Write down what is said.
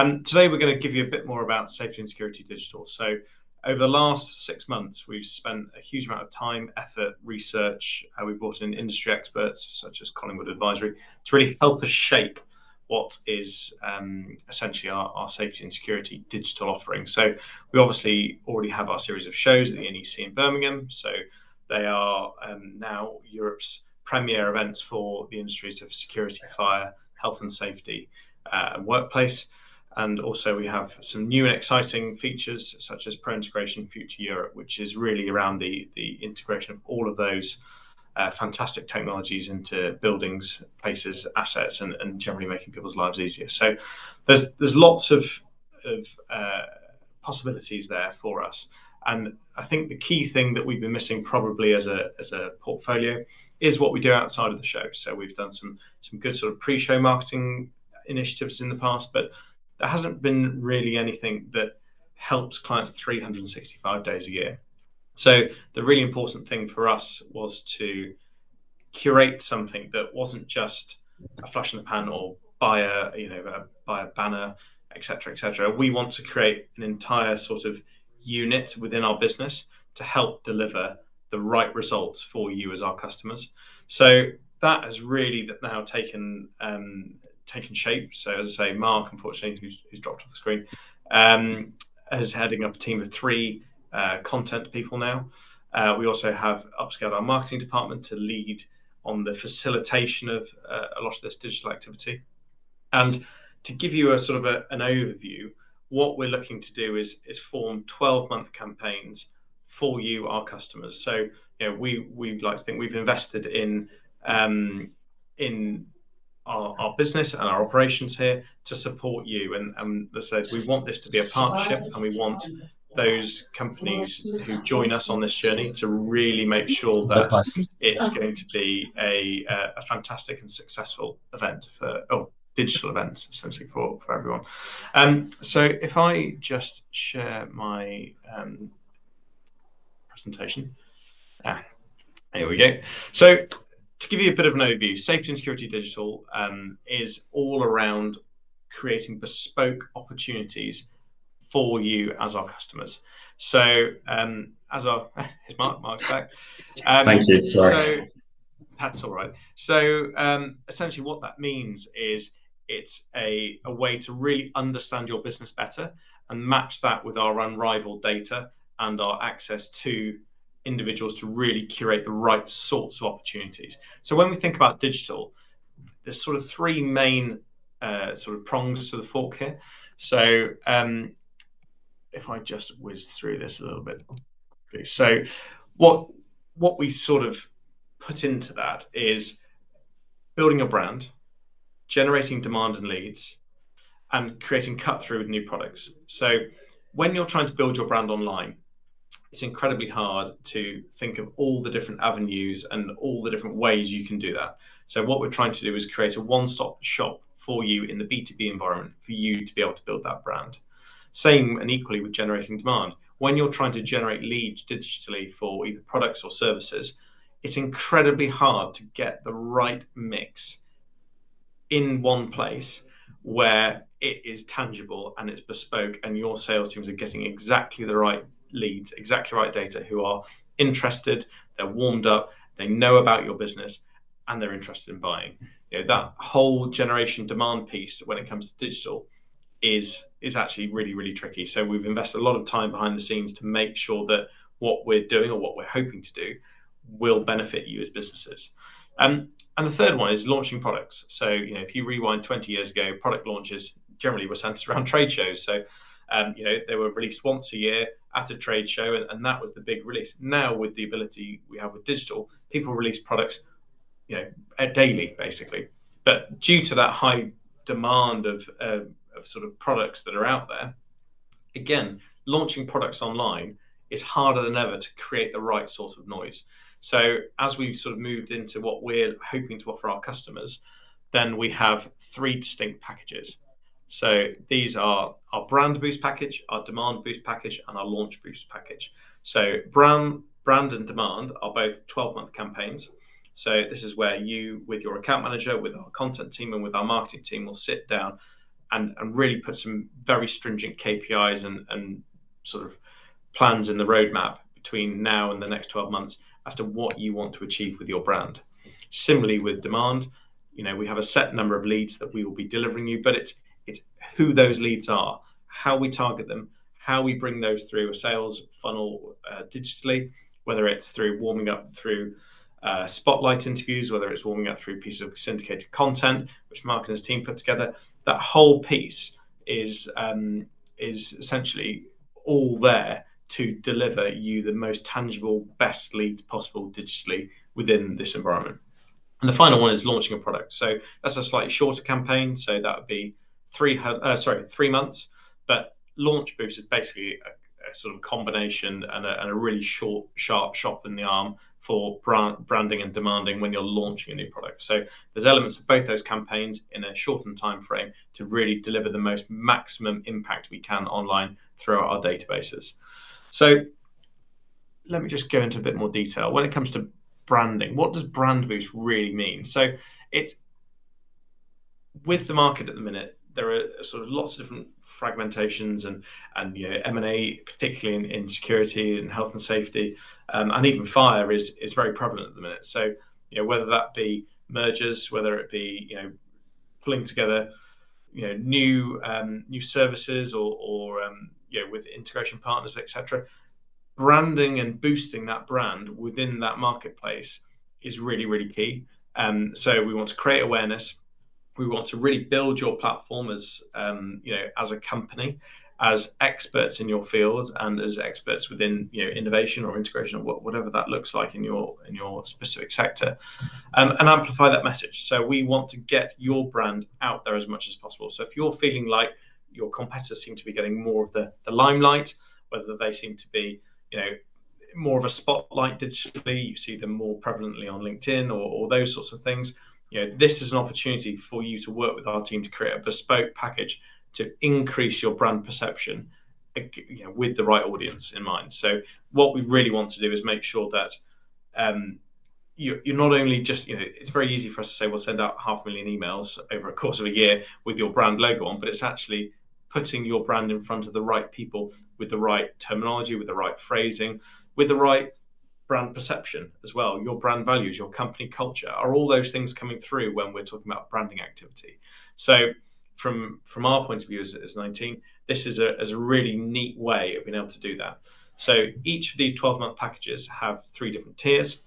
Today we're going to give you a bit more about safety and security digital. So over the last 6 months, we've spent a huge amount of time, effort, research. We brought in industry experts such as Collingwood Advisory to really help us shape what is essentially our safety and security digital offering. So we obviously already have our series of shows at the NEC in Birmingham. So they are now Europe's premier events for the industries of security, fire, health and safety, and workplace. And also we have some new and exciting features such as Pro Integration Future Europe, which is really around the integration of all of those fantastic technologies into buildings, places, assets, and generally making people's lives easier. So there's lots of possibilities there for us. And I think the key thing that we've been missing probably as a portfolio is what we do outside of the show. So we've done some good sort of pre-show marketing initiatives in the past, but there hasn't been really anything that helps clients 365 days a year. So the really important thing for us was to curate something that wasn't just a flash in the pan or buy a banner, etc., etc. We want to create an entire sort of unit within our business to help deliver the right results for you as our customers. So that has really now taken shape. So as I say, Mark, unfortunately, who's dropped off the screen, is heading up a team of 3 content people now. We also have upscaled our marketing department to lead on the facilitation of a lot of this digital activity. And to give you a sort of an overview, what we're looking to do is form 12-month campaigns for you, our customers. So we like to think we've invested in our business and our operations here to support you. And as I said, we want this to be a partnership, and we want those companies who join us on this journey to really make sure that it's going to be a fantastic and successful event digital events essentially for everyone. So if I just share my presentation, here we go. So to give you a bit of an overview, safety and security digital is all around creating bespoke opportunities for you as our customers. So here's Mark's back. Thank you. Sorry. So that's all right. So essentially what that means is it's a way to really understand your business better and match that with our unrivaled data and our access to individuals to really curate the right sorts of opportunities. So when we think about digital, there's sort of 3 main sort of prongs to the fork here. So if I just whiz through this a little bit. Okay, so what we sort of put into that is building a brand, generating demand and leads, and creating cut through with new products. So when you're trying to build your brand online, it's incredibly hard to think of all the different avenues and all the different ways you can do that. So what we're trying to do is create a one-stop shop for you in the B2B environment for you to be able to build that brand. Same and equally with generating demand. When you're trying to generate leads digitally for either products or services, it's incredibly hard to get the right mix in one place where it is tangible and it's bespoke and your sales teams are getting exactly the right leads, exactly right data, who are interested, they're warmed up, they know about your business, and they're interested in buying. That whole generation demand piece when it comes to digital is actually really, really tricky. So we've invested a lot of time behind the scenes to make sure that what we're doing or what we're hoping to do will benefit you as businesses. And the third one is launching products. So if you rewind 20 years ago, product launches generally were centered around trade shows. So they were released once a year at a trade show, and that was the big release. Now, with the ability we have with digital, people release products, daily, basically. But due to that high demand of sort of products that are out there, again, launching products online is harder than ever to create the right sort of noise. So as we've sort of moved into what we're hoping to offer our customers, then we have 3 distinct packages. So these are our brand boost package, our demand boost package, and our launch boost package. So brand and demand are both 12-month campaigns. So this is where you, with your account manager, with our content team, and with our marketing team, will sit down, and really put some very stringent KPIs and sort of plans in the roadmap between now and the next 12 months as to what you want to achieve with your brand. Similarly with demand, we have a set number of leads that we will be delivering you, but it's who those leads are, how we target them, how we bring those through a sales funnel digitally, whether it's through warming up through spotlight interviews, whether it's warming up through a piece of syndicated content, which Mark and his team put together. That whole piece is essentially all there to deliver you the most tangible, best leads possible digitally within this environment. And the final one is launching a product. So that's a slightly shorter campaign. So that would be 3 months. But Launch Boost is basically a sort of combination and a really short, sharp shot in the arm for branding and demanding when you're launching a new product. So there's elements of both those campaigns in a shortened time frame to really deliver the most maximum impact we can online throughout our databases. So let me just go into a bit more detail. When it comes to branding, what does brand boost really mean? So it's with the market at the minute, there are sort of lots of different fragmentations and M&A, particularly in security and health and safety, and even fire is very prevalent at the minute. So whether that be mergers, whether it be pulling together new services or with integration partners, etc. Branding and boosting that brand within that marketplace is really, really key. So we want to create awareness. We want to really build your platform as as a company, as experts in your field, and as experts within innovation or integration or whatever that looks like in your specific sector, and amplify that message. So we want to get your brand out there as much as possible. So if you're feeling like your competitors seem to be getting more of the limelight, whether they seem to be more of a spotlight digitally, you see them more prevalently on LinkedIn or those sorts of things. This is an opportunity for you to work with our team to create a bespoke package to increase your brand perception, with the right audience in mind. So what we really want to do is make sure that you're not only just, it's very easy for us to say, we'll send out 500,000 emails over a course of a year with your brand logo on, but it's actually putting your brand in front of the right people with the right terminology, with the right phrasing, with the right brand perception as well. Your brand values, your company culture, are all those things coming through when we're talking about branding activity. So from our point of view as 19, this is a really neat way of being able to do that. So each of these 12-month packages have 3 different tiers.